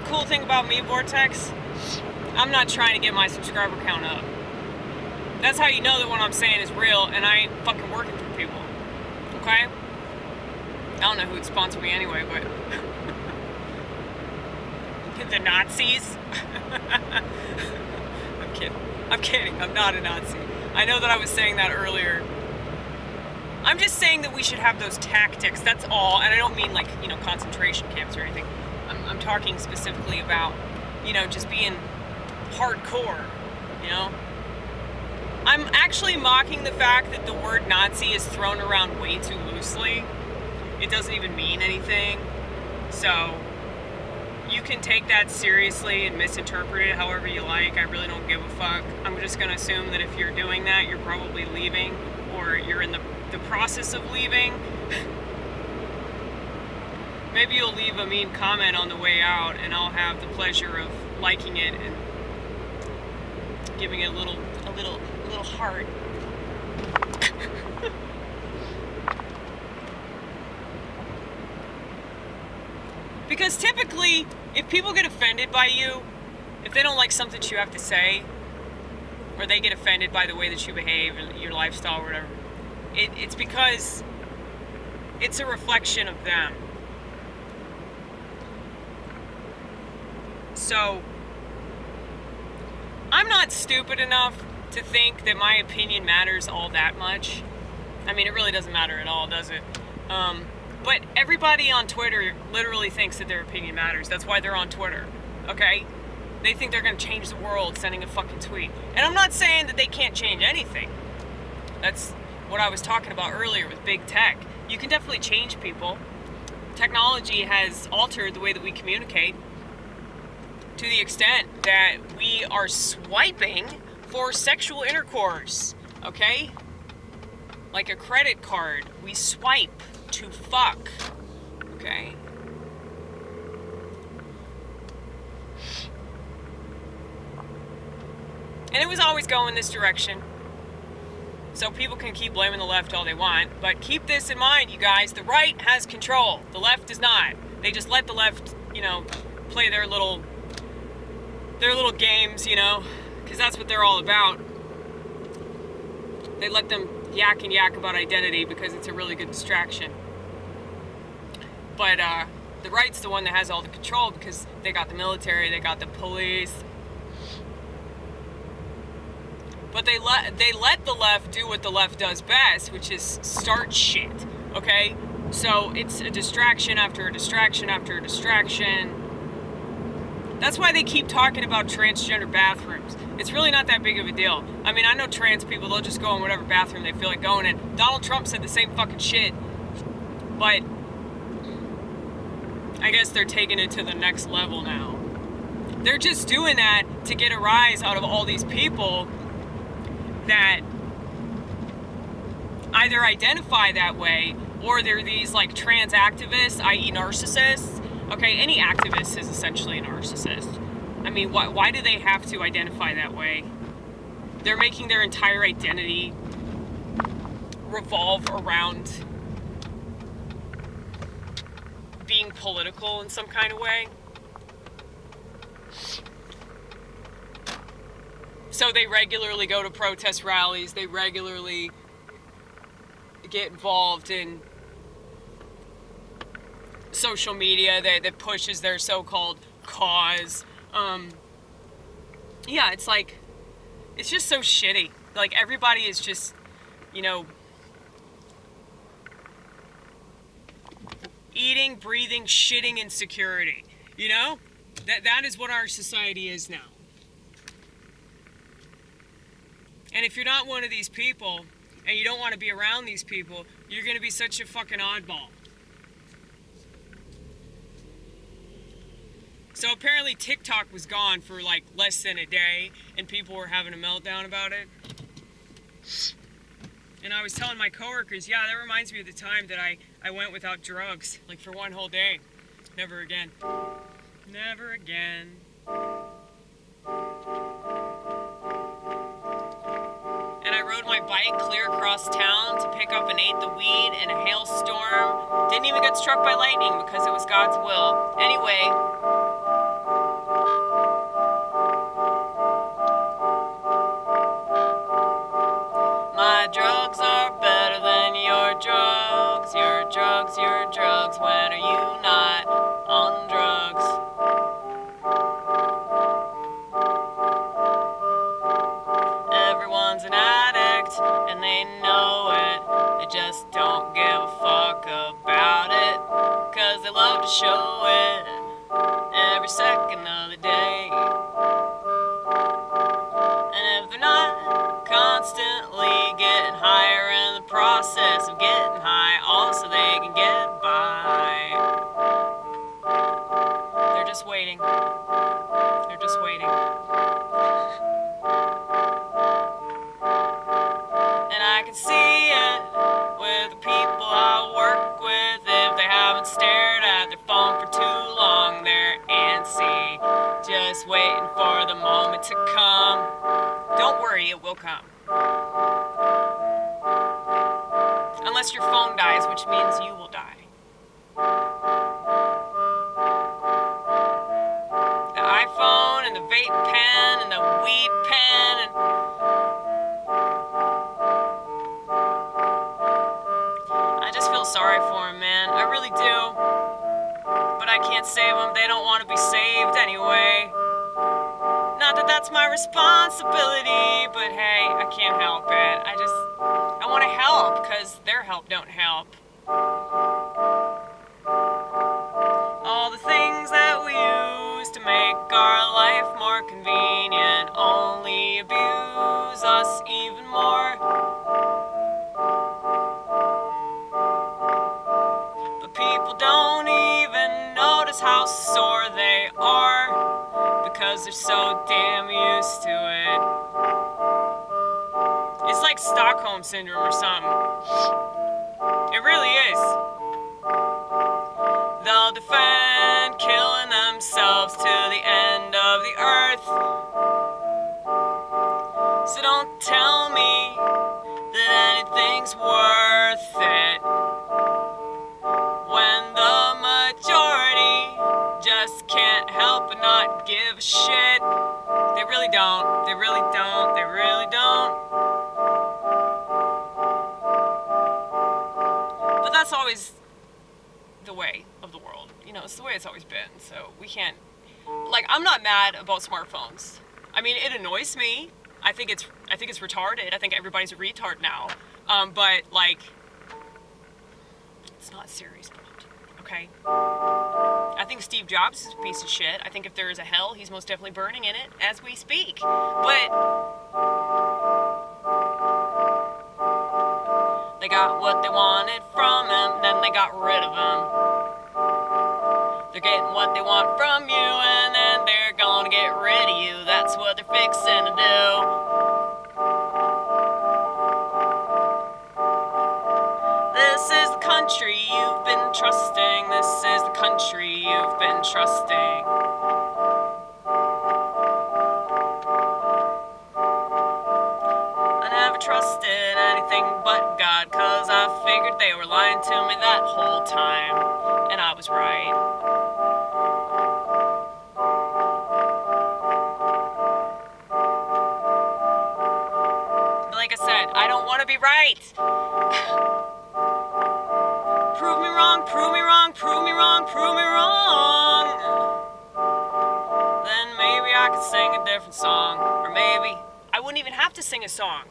cool thing about me, Vortex? I'm not trying to get my subscriber count up. That's how you know that what I'm saying is real and I ain't fucking working for people. Okay? I don't know who would sponsor me anyway, but... the Nazis? I'm kidding. I'm kidding. I'm not a Nazi. I know that I was saying that earlier. I'm just saying that we should have those tactics, that's all. And I don't mean like, you know, concentration camps or anything. I'm talking specifically about, you know, just being hardcore, you know? I'm actually mocking the fact that the word Nazi is thrown around way too loosely. It doesn't even mean anything. So, you can take that seriously and misinterpret it however you like. I really don't give a fuck. I'm just going to assume that if you're doing that, you're probably leaving, or you're in the process of leaving. Maybe you'll leave a mean comment on the way out, and I'll have the pleasure of liking it and giving it a little heart. Because typically, if people get offended by you, if they don't like something that you have to say, or they get offended by the way that you behave and your lifestyle or whatever, it's because it's a reflection of them. So, I'm not stupid enough to think that my opinion matters all that much. I mean, it really doesn't matter at all, does it? But everybody on Twitter literally thinks that their opinion matters. That's why they're on Twitter, okay? They think they're going to change the world sending a fucking tweet. And I'm not saying that they can't change anything. That's what I was talking about earlier with big tech. You can definitely change people. Technology has altered the way that we communicate to the extent that we are swiping for sexual intercourse, okay? Like a credit card, we swipe to fuck, okay? And it was always going this direction. So people can keep blaming the left all they want, but keep this in mind, you guys, the right has control, the left does not. They just let the left, you know, play their little games, you know, because that's what they're all about. They let them yak about identity because it's a really good distraction. But the right's the one that has all the control because they got the military, they got the police. But they let the left do what the left does best, which is start shit, okay? So it's a distraction after a distraction after a distraction. That's why they keep talking about transgender bathrooms. It's really not that big of a deal. I mean, I know trans people, they'll just go in whatever bathroom they feel like going in. Donald Trump said the same fucking shit. But I guess they're taking it to the next level now. They're just doing that to get a rise out of all these people that either identify that way or they're these like trans activists, i.e. narcissists. Okay, any activist is essentially a narcissist. I mean, why do they have to identify that way? They're making their entire identity revolve around being political in some kind of way. So they regularly go to protest rallies, they regularly get involved in social media that pushes their so-called cause. Yeah, it's like, it's just so shitty. Like, everybody is just, you know, eating, breathing, shitting insecurity. You know? That is what our society is now. And if you're not one of these people, and you don't want to be around these people, you're going to be such a fucking oddball. So apparently TikTok was gone for like less than a day, and people were having a meltdown about it. And I was telling my coworkers, yeah, that reminds me of the time that I went without drugs, like for one whole day. Never again. Never again. And I rode my bike clear across town to pick up an eighth of weed in a hailstorm. Didn't even get struck by lightning because it was God's will. Anyway, your drugs. When are you not on drugs? Everyone's an addict and they know it. They just don't give a fuck about it, 'cause they love to show it every second of the day. And if they're not constantly getting higher in the process of getting high, also they can get by. They're just waiting. They're just waiting. And I can see it with the people I work with. If they haven't stared at their phone for too long, they're antsy, just waiting for the moment to come. Don't worry, it will come. Unless your phone dies, which means you will die. The iPhone and the vape pen and the weed pen and I just feel sorry for him, man. I really do. But I can't save them. They don't want to be saved anyway. Not that that's my responsibility, but hey, I can't help it. I want to help, because their help don't help. All the things that we use to make our life more convenient only abuse us even more. But people don't even notice how sore they are, because they're so damn used to it. It's like Stockholm Syndrome or something. It really is. They'll defend killing themselves to the end of the earth. So don't tell me that anything's worth it, when the majority just can't help but not give a shit. They really don't. They really don't. They really don't. But that's always the way of the world. You know, it's the way it's always been. So we can't... Like, I'm not mad about smartphones. I mean, it annoys me. I think it's retarded. I think everybody's a retard now. But, like... It's not serious, okay? I think Steve Jobs is a piece of shit. I think if there is a hell, he's most definitely burning in it as we speak. But they got what they wanted from him, then they got rid of him. They're getting what they want from you, and then they're gonna get rid of you. That's what they're fixing to do. This is the country you've been trusting. This is the country you've been trusting. I never trusted anything but God, 'cause I figured they were lying to me that whole time, and I was right. But like I said, I don't want to be right. Prove me wrong, prove me wrong, prove me wrong, prove me wrong. Then maybe I could sing a different song. Or maybe I wouldn't even have to sing a song.